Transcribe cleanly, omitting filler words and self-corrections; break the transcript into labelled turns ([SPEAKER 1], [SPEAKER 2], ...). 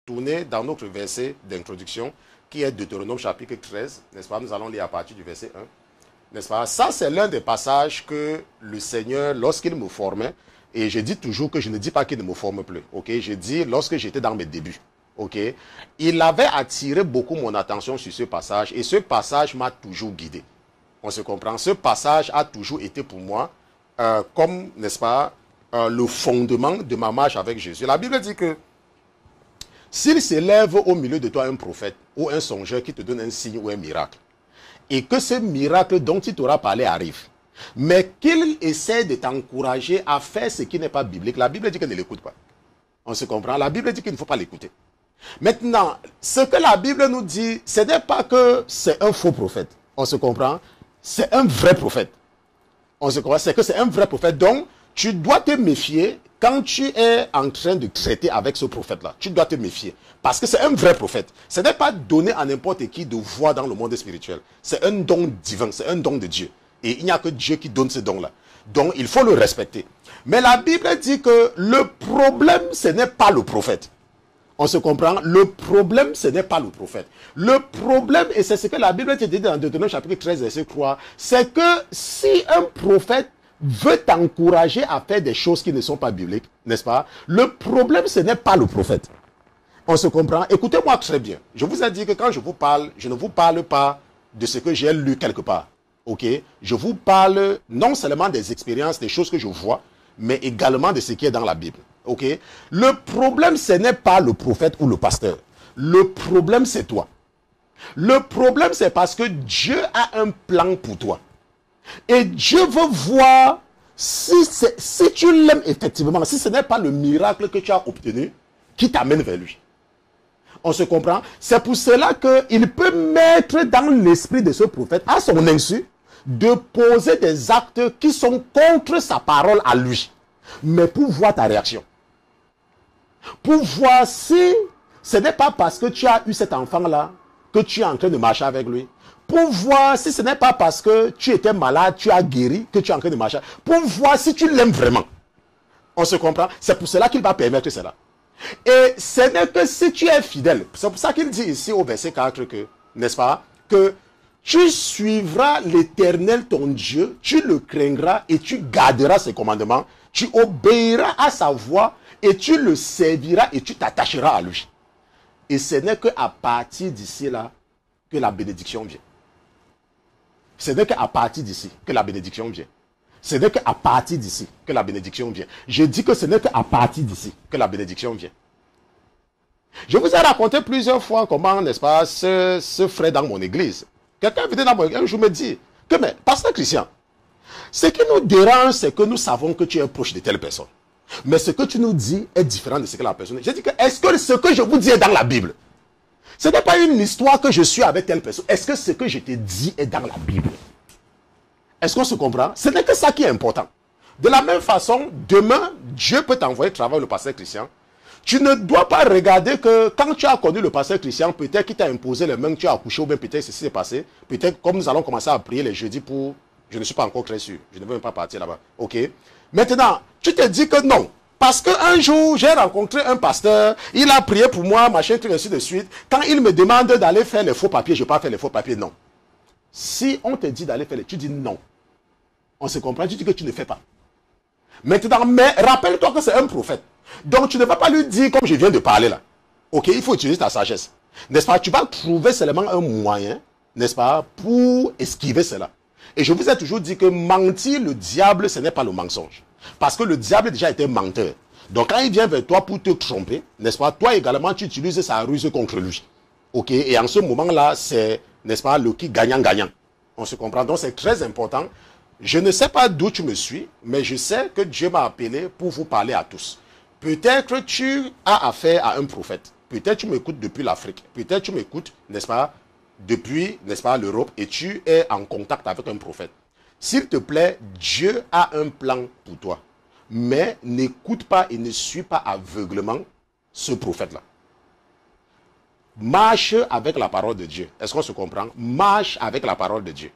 [SPEAKER 1] tourner dans notre verset d'introduction, qui est Deutéronome chapitre 13, n'est-ce pas? Nous allons lire à partir du verset 1, n'est-ce pas? Ça, c'est l'un des passages que le Seigneur, lorsqu'il me formait, et je dis toujours que je ne dis pas qu'il ne me forme plus, ok? Je dis lorsque j'étais dans mes débuts, ok? Il avait attiré beaucoup mon attention sur ce passage, et ce passage m'a toujours guidé. On se comprend? Ce passage a toujours été pour moi comme, n'est-ce pas, le fondement de ma marche avec Jésus. La Bible dit que s'il s'élève au milieu de toi un prophète ou un songeur qui te donne un signe ou un miracle, et que ce miracle dont il t'aura parlé arrive, mais qu'il essaie de t'encourager à faire ce qui n'est pas biblique, la Bible dit qu'elle ne l'écoute pas. On se comprend? La Bible dit qu'il ne faut pas l'écouter. Maintenant, ce que la Bible nous dit, ce n'est pas que c'est un faux prophète. On se comprend? C'est un vrai prophète. On se comprend? C'est que c'est un vrai prophète. Donc, tu dois te méfier quand tu es en train de traiter avec ce prophète-là. Tu dois te méfier. Parce que c'est un vrai prophète. Ce n'est pas donné à n'importe qui de voir dans le monde spirituel. C'est un don divin. C'est un don de Dieu. Et il n'y a que Dieu qui donne ce don-là. Donc, il faut le respecter. Mais la Bible dit que le problème, ce n'est pas le prophète. On se comprend? Le problème, ce n'est pas le prophète. Le problème, et c'est ce que la Bible te dit dans Deutéronome chapitre 13, verset 3, c'est que si un prophète veut t'encourager à faire des choses qui ne sont pas bibliques, n'est-ce pas? Le problème, ce n'est pas le prophète. On se comprend? Écoutez-moi très bien. Je vous ai dit que quand je vous parle, je ne vous parle pas de ce que j'ai lu quelque part. Ok? Je vous parle non seulement des expériences, des choses que je vois, mais également de ce qui est dans la Bible. Ok? Le problème, ce n'est pas le prophète ou le pasteur. Le problème, c'est toi. Le problème, c'est parce que Dieu a un plan pour toi. Et Dieu veut voir si tu l'aimes effectivement, si ce n'est pas le miracle que tu as obtenu qui t'amène vers lui. On se comprend? C'est pour cela qu'il peut mettre dans l'esprit de ce prophète, à son insu, de poser des actes qui sont contre sa parole à lui. Mais pour voir ta réaction. Pour voir si ce n'est pas parce que tu as eu cet enfant-là que tu es en train de marcher avec lui. Pour voir si ce n'est pas parce que tu étais malade, tu as guéri, que tu es en train de marcher. Pour voir si tu l'aimes vraiment. On se comprend? C'est pour cela qu'il va permettre cela. Et ce n'est que si tu es fidèle. C'est pour ça qu'il dit ici au verset 4 que, n'est-ce pas, que tu suivras l'Éternel ton Dieu, tu le craindras et tu garderas ses commandements, tu obéiras à sa voix et tu le serviras et tu t'attacheras à lui. Et ce n'est qu'à partir d'ici là que la bénédiction vient. Ce n'est qu'à partir d'ici que la bénédiction vient. Ce n'est qu'à partir d'ici que la bénédiction vient. Je dis que ce n'est qu'à partir d'ici que la bénédiction vient. Je vous ai raconté plusieurs fois comment, n'est-ce pas, ce frère dans mon église. Quelqu'un venait dans mon église, je me dis que, mais, pasteur Christian, ce qui nous dérange, c'est que nous savons que tu es proche de telle personne. Mais ce que tu nous dis est différent de ce que la personne dit. J'ai dit que, est-ce que ce que je vous dis est dans la Bible? Ce n'est pas une histoire que je suis avec telle personne. Est-ce que ce que je te dis est dans la Bible? Est-ce qu'on se comprend? Ce n'est que ça qui est important. De la même façon, demain, Dieu peut t'envoyer travailler le pasteur Christian. Tu ne dois pas regarder que quand tu as connu le pasteur Christian, peut-être qu'il t'a imposé les mains, que tu as accouché ou bien peut-être ceci s'est passé. Peut-être comme nous allons commencer à prier les jeudis pour... Je ne suis pas encore très sûr. Je ne veux même pas partir là-bas. Ok? Maintenant, tu te dis que non. Parce qu'un jour, j'ai rencontré un pasteur, il a prié pour moi, machin, truc, ainsi de suite. Quand il me demande d'aller faire les faux papiers, je ne vais pas faire les faux papiers, non. Si on te dit d'aller faire les... Tu dis non. On se comprend, tu dis que tu ne fais pas. Maintenant, mais rappelle-toi que c'est un prophète. Donc, tu ne vas pas lui dire comme je viens de parler là. Ok, il faut utiliser ta sagesse. N'est-ce pas? Tu vas trouver seulement un moyen, n'est-ce pas, pour esquiver cela. Et je vous ai toujours dit que mentir, le diable, ce n'est pas le mensonge. Parce que le diable déjà était menteur. Donc, quand il vient vers toi pour te tromper, n'est-ce pas, toi également, tu utilises sa ruse contre lui. Ok, et en ce moment-là, c'est, n'est-ce pas, le qui gagnant-gagnant. On se comprend. Donc, c'est très important. Je ne sais pas d'où tu me suis, mais je sais que Dieu m'a appelé pour vous parler à tous. Peut-être tu as affaire à un prophète. Peut-être tu m'écoutes depuis l'Afrique. Peut-être tu m'écoutes, n'est-ce pas, depuis, n'est-ce pas, l'Europe, et tu es en contact avec un prophète. S'il te plaît, Dieu a un plan pour toi. Mais n'écoute pas et ne suis pas aveuglement ce prophète-là. Marche avec la parole de Dieu. Est-ce qu'on se comprend? Marche avec la parole de Dieu.